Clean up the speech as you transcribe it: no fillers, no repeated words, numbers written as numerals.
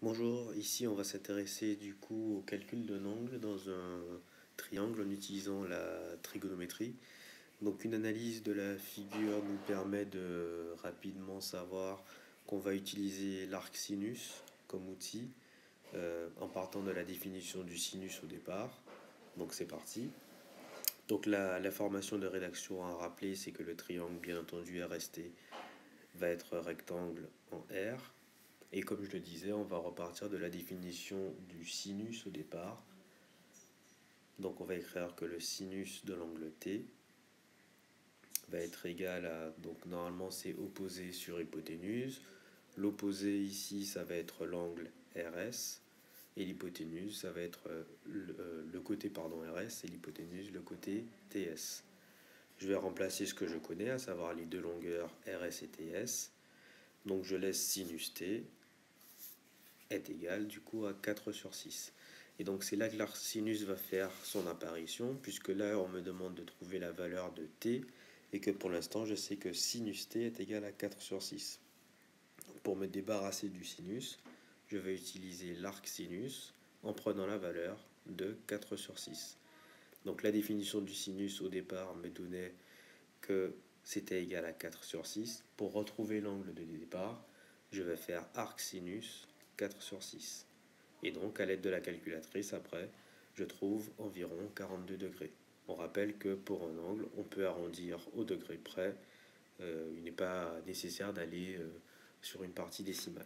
Bonjour, ici on va s'intéresser du coup au calcul d'un angle dans un triangle en utilisant la trigonométrie. Donc une analyse de la figure nous permet de rapidement savoir qu'on va utiliser l'arc sinus comme outil en partant de la définition du sinus au départ. Donc c'est parti. Donc la formation de rédaction à rappeler, c'est que le triangle bien entendu RST va être rectangle en R. Et comme je le disais, on va repartir de la définition du sinus au départ. Donc on va écrire que le sinus de l'angle T va être égal à, donc normalement c'est opposé sur hypoténuse. L'opposé ici, ça va être l'angle RS. Et l'hypoténuse, ça va être le côté RS et l'hypoténuse, le côté TS. Je vais remplacer ce que je connais, à savoir les deux longueurs RS et TS. Donc je laisse sinus T est égal du coup à 4 sur 6. Et donc c'est là que l'arc sinus va faire son apparition, puisque là on me demande de trouver la valeur de t, et que pour l'instant je sais que sinus t est égal à 4 sur 6. Donc pour me débarrasser du sinus, je vais utiliser l'arc sinus en prenant la valeur de 4 sur 6. Donc la définition du sinus au départ me donnait que c'était égal à 4 sur 6. Pour retrouver l'angle de départ, je vais faire arc sinus 4 sur 6. Et donc, à l'aide de la calculatrice, après, je trouve environ 42 degrés. On rappelle que pour un angle, on peut arrondir au degré près. Il n'est pas nécessaire d'aller sur une partie décimale.